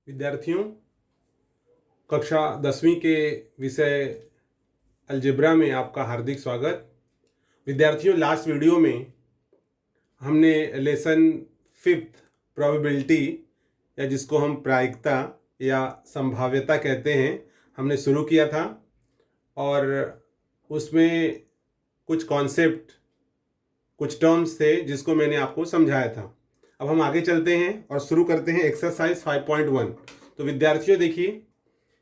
विद्यार्थियों, कक्षा 10वीं के विषय अलजेब्रा में आपका हार्दिक स्वागत। विद्यार्थियों, लास्ट वीडियो में हमने लेसन 5th प्रोबेबिलिटी या जिसको हम प्रायिकता या संभाव्यता कहते हैं, हमने शुरू किया था और उसमें कुछ कॉन्सेप्ट, कुछ टर्म्स थे जिसको मैंने आपको समझाया था। अब हम आगे चलते हैं और शुरू करते हैं एक्सरसाइज 5.1। तो विद्यार्थियों देखिए,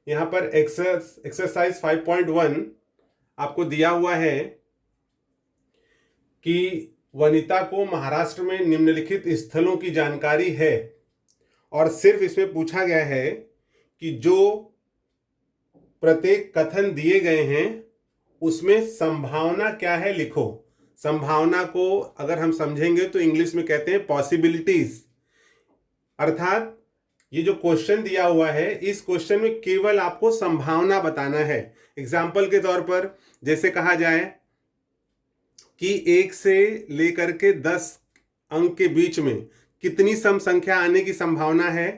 यहाँ पर एक्सरसाइज 5.1 आपको दिया हुआ है कि वनिता को महाराष्ट्र में निम्नलिखित स्थलों की जानकारी है और सिर्फ इसमें पूछा गया है कि जो प्रत्येक कथन दिए गए हैं उसमें संभावना क्या है लिखो। संभावना को अगर हम समझेंगे तो इंग्लिश में कहते हैं पॉसिबिलिटीज। अर्थात ये जो क्वेश्चन दिया हुआ है, इस क्वेश्चन में केवल आपको संभावना बताना है। एग्जाम्पल के तौर पर जैसे कहा जाए कि 1 से लेकर के 10 अंक के बीच में कितनी सम संख्या आने की संभावना है,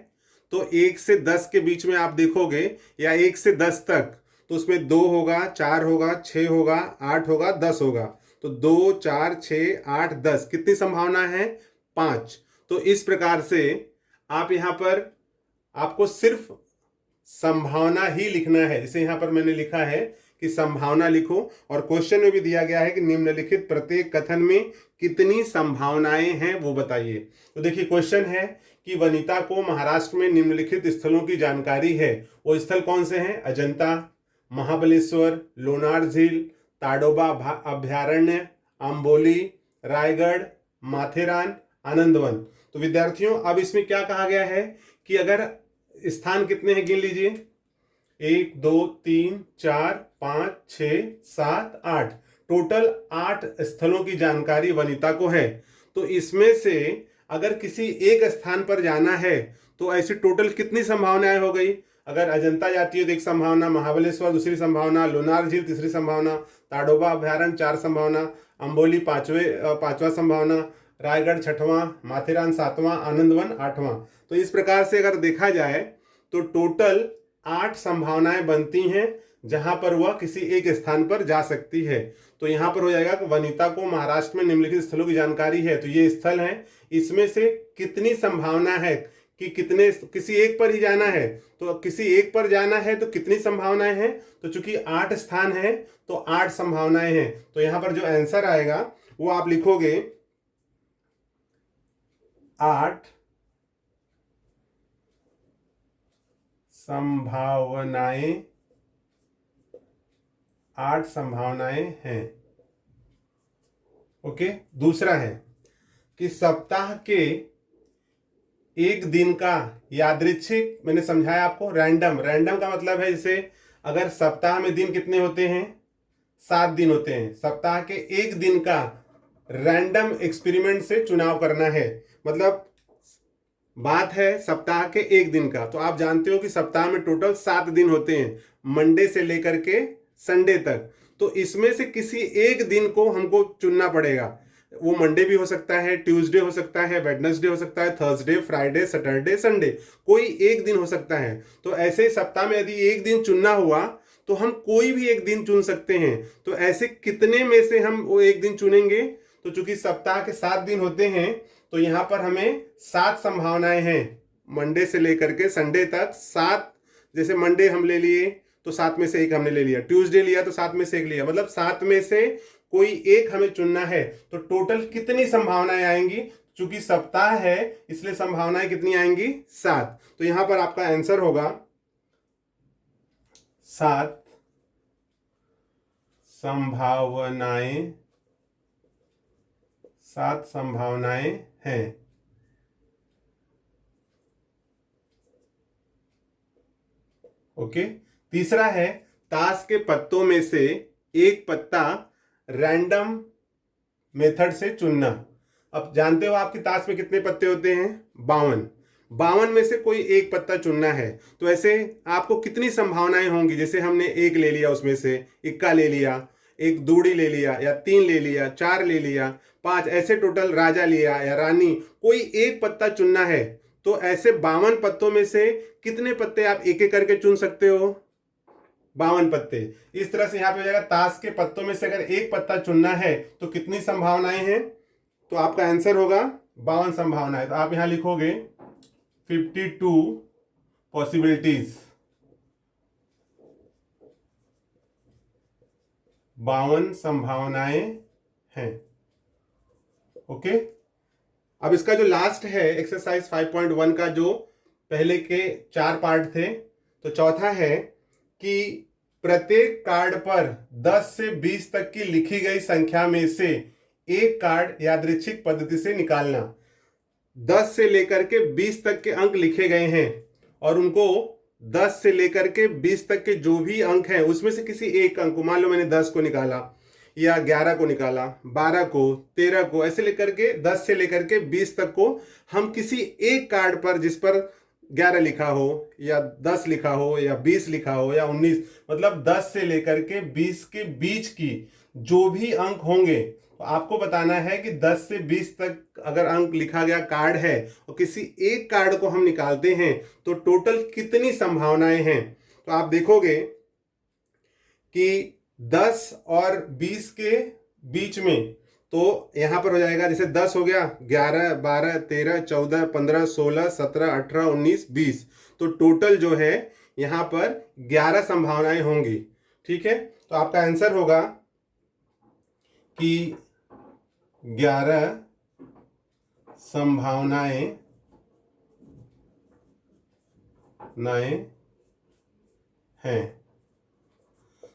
तो 1 से 10 के बीच में आप देखोगे या 1 से 10 तक, तो उसमें 2 होगा, 4 होगा, 6 होगा, 8 होगा, 10 होगा। तो 2, 4, 6, 8, 10 कितनी संभावना है? 5। तो इस प्रकार से आप यहाँ पर आपको सिर्फ संभावना ही लिखना है। जैसे यहाँ पर मैंने लिखा है कि संभावना लिखो और क्वेश्चन में भी दिया गया है कि निम्नलिखित प्रत्येक कथन में कितनी संभावनाएं हैं वो बताइए। तो देखिए, क्वेश्चन है कि वनिता को महाराष्ट्र में निम्नलिखित स्थलों की जानकारी है। वो स्थल कौन से हैं? अजंता, महाबलेश्वर, लोनार झील, ताडोबा अभ्यारण्य, अंबोली, रायगढ़, माथेरान, आनंदवन। तो विद्यार्थियों, अब इसमें क्या कहा गया है कि अगर स्थान कितने हैं गिन लीजिए। 1, 2, 3, 4, 5, 6, 7, 8, टोटल 8 स्थलों की जानकारी वनिता को है। तो इसमें से अगर किसी एक स्थान पर जाना है तो ऐसी टोटल कितनी संभावनाएं हो गई? अगर अजंता जाती है तो एक संभावना, महाबलेश्वर दूसरी संभावना, लोनार झील तीसरी संभावना, ताडोबा अभ्यारण्य 4 संभावना, अंबोली पांचवा संभावना, रायगढ़ 6वां, माथेरान 7वां, आनंदवन 8वां। तो इस प्रकार से अगर देखा जाए तो टोटल 8 संभावनाएं बनती हैं जहां पर वह किसी एक स्थान पर जा सकती है। तो यहां पर हो जाएगा कि वनिता को महाराष्ट्र में निम्नलिखित स्थलों की जानकारी है। तो ये स्थल हैं, इसमें से कितनी संभावना है कि किसी एक पर ही जाना है। तो किसी एक पर जाना है तो कितनी संभावनाएं हैं? तो चूंकि 8 स्थान है तो 8 संभावनाएं हैं। तो यहां पर जो आंसर आएगा वो आप लिखोगे 8 संभावनाएं, 8 संभावनाएं हैं। ओके। दूसरा है कि सप्ताह के एक दिन का यादृच्छिक, मैंने समझाया आपको, रैंडम का मतलब है जैसे अगर सप्ताह में दिन कितने होते हैं? 7 दिन होते हैं। सप्ताह के एक दिन का रैंडम एक्सपेरिमेंट से चुनाव करना है। मतलब बात है सप्ताह के एक दिन का। तो आप जानते हो कि सप्ताह में टोटल 7 दिन होते हैं, मंडे से लेकर के संडे तक। तो इसमें से किसी एक दिन को हमको चुनना पड़ेगा। वो मंडे भी हो सकता है, ट्यूसडे हो सकता है, वेडनेसडे हो सकता है, थर्सडे, फ्राइडे, सैटरडे, संडे, कोई एक दिन हो सकता है। तो ऐसे ही सप्ताह में यदि एक दिन चुनना हुआ तो हम कोई भी एक दिन चुन सकते हैं। तो ऐसे कितने में से हम वो एक दिन चुनेंगे? तो चूंकि सप्ताह के 7 दिन होते हैं तो यहां पर हमें 7 संभावनाएं हैं, मंडे से लेकर के संडे तक 7। जैसे मंडे हम ले लिए तो 7 में से एक हमने ले लिया, ट्यूसडे लिया तो 7 में से एक लिया, मतलब 7 में से कोई एक हमें चुनना है। तो टोटल कितनी संभावनाएं आएंगी? चूंकि सप्ताह है इसलिए संभावनाएं कितनी आएंगी? 7। तो यहां पर आपका आंसर होगा 7 संभावनाएं, 7 संभावनाएं हैं। ओके। तीसरा है ताश के पत्तों में से एक पत्ता रैंडम मेथड से चुनना। अब जानते हो आपकी ताश में कितने पत्ते होते हैं? 52 में से कोई एक पत्ता चुनना है। तो ऐसे आपको कितनी संभावनाएं होंगी? जैसे हमने एक ले लिया, उसमें से इक्का ले लिया, एक दूड़ी ले लिया, या 3 ले लिया, 4 ले लिया, 5, ऐसे टोटल राजा लिया या रानी, कोई एक पत्ता चुनना है। तो ऐसे 52 पत्तों में से कितने पत्ते आप एक एक करके चुन सकते हो? 52 पत्ते। इस तरह से यहाँ पे हो जाएगा ताश के पत्तों में से अगर एक पत्ता चुनना है तो कितनी संभावनाएं हैं? तो आपका आंसर होगा 52 संभावनाएं। तो आप यहाँ लिखोगे 52 पॉसिबिलिटीज, 52 संभावनाएं हैं। ओके, अब इसका जो लास्ट है एक्सरसाइज 5.1 का, जो पहले के 4 पार्ट थे, तो चौथा है कि प्रत्येक कार्ड पर 10 से 20 तक की लिखी गई संख्या में से एक कार्ड यादृच्छिक पद्धति से निकालना। 10 से लेकर के 20 तक के अंक लिखे गए हैं और उनको 10 से लेकर के 20 तक के जो भी अंक हैं उसमें से किसी एक अंक को, मान लो मैंने 10 को निकाला या 11 को निकाला, 12 को, 13 को, ऐसे लेकर के 10 से लेकर के 20 तक को हम किसी एक कार्ड पर जिस पर 11 लिखा हो या 10 लिखा हो या 20 लिखा हो या 19, मतलब 10 से लेकर के 20 के बीच की जो भी अंक होंगे, तो आपको बताना है कि 10 से 20 तक अगर अंक लिखा गया कार्ड है और किसी एक कार्ड को हम निकालते हैं तो टोटल कितनी संभावनाएं हैं। तो आप देखोगे कि 10 और 20 के बीच में, तो यहां पर हो जाएगा, जैसे 10 हो गया, 11, 12, 13, 14, 15, 16, 17, 18, 19, 20, तो टोटल जो है यहां पर 11 संभावनाएं होंगी। ठीक है, तो आपका आंसर होगा कि 11 संभावनाएं हैं।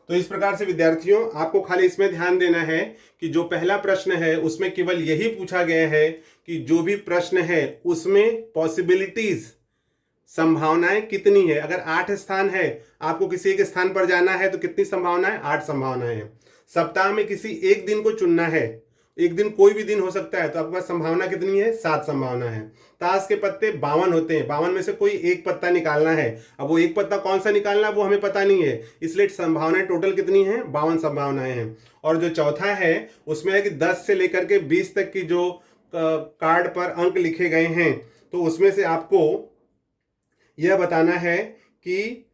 तो इस प्रकार से विद्यार्थियों, आपको खाली इसमें ध्यान देना है कि जो पहला प्रश्न है उसमें केवल यही पूछा गया है कि जो भी प्रश्न है उसमें पॉसिबिलिटीज, संभावनाएं कितनी है। अगर 8 स्थान है, आपको किसी एक स्थान पर जाना है तो कितनी संभावनाएं? 8 संभावनाएं हैं। सप्ताह में किसी एक दिन को चुनना है, एक दिन कोई भी दिन हो सकता है, तो आपके पास संभावना कितनी है? 7 संभावना है। ताश के पत्ते 52 होते हैं, 52 में से कोई एक पत्ता निकालना है। अब वो एक पत्ता कौन सा निकालना है वो हमें पता नहीं है, इसलिए संभावनाएं टोटल कितनी है? 52 संभावनाएं हैं। और जो चौथा है उसमें है कि 10 से लेकर के 20 तक की जो कार्ड पर अंक लिखे गए हैं, तो उसमें से आपको यह बताना है कि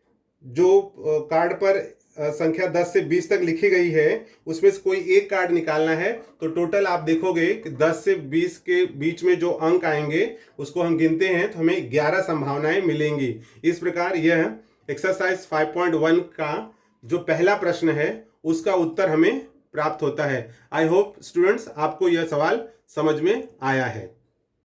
जो कार्ड पर संख्या 10 से 20 तक लिखी गई है उसमें से कोई एक कार्ड निकालना है। तो टोटल आप देखोगे कि 10 से 20 के बीच में जो अंक आएंगे उसको हम गिनते हैं तो हमें 11 संभावनाएं मिलेंगी। इस प्रकार यह एक्सरसाइज 5.1 का जो पहला प्रश्न है उसका उत्तर हमें प्राप्त होता है। आई होप स्टूडेंट्स आपको यह सवाल समझ में आया है।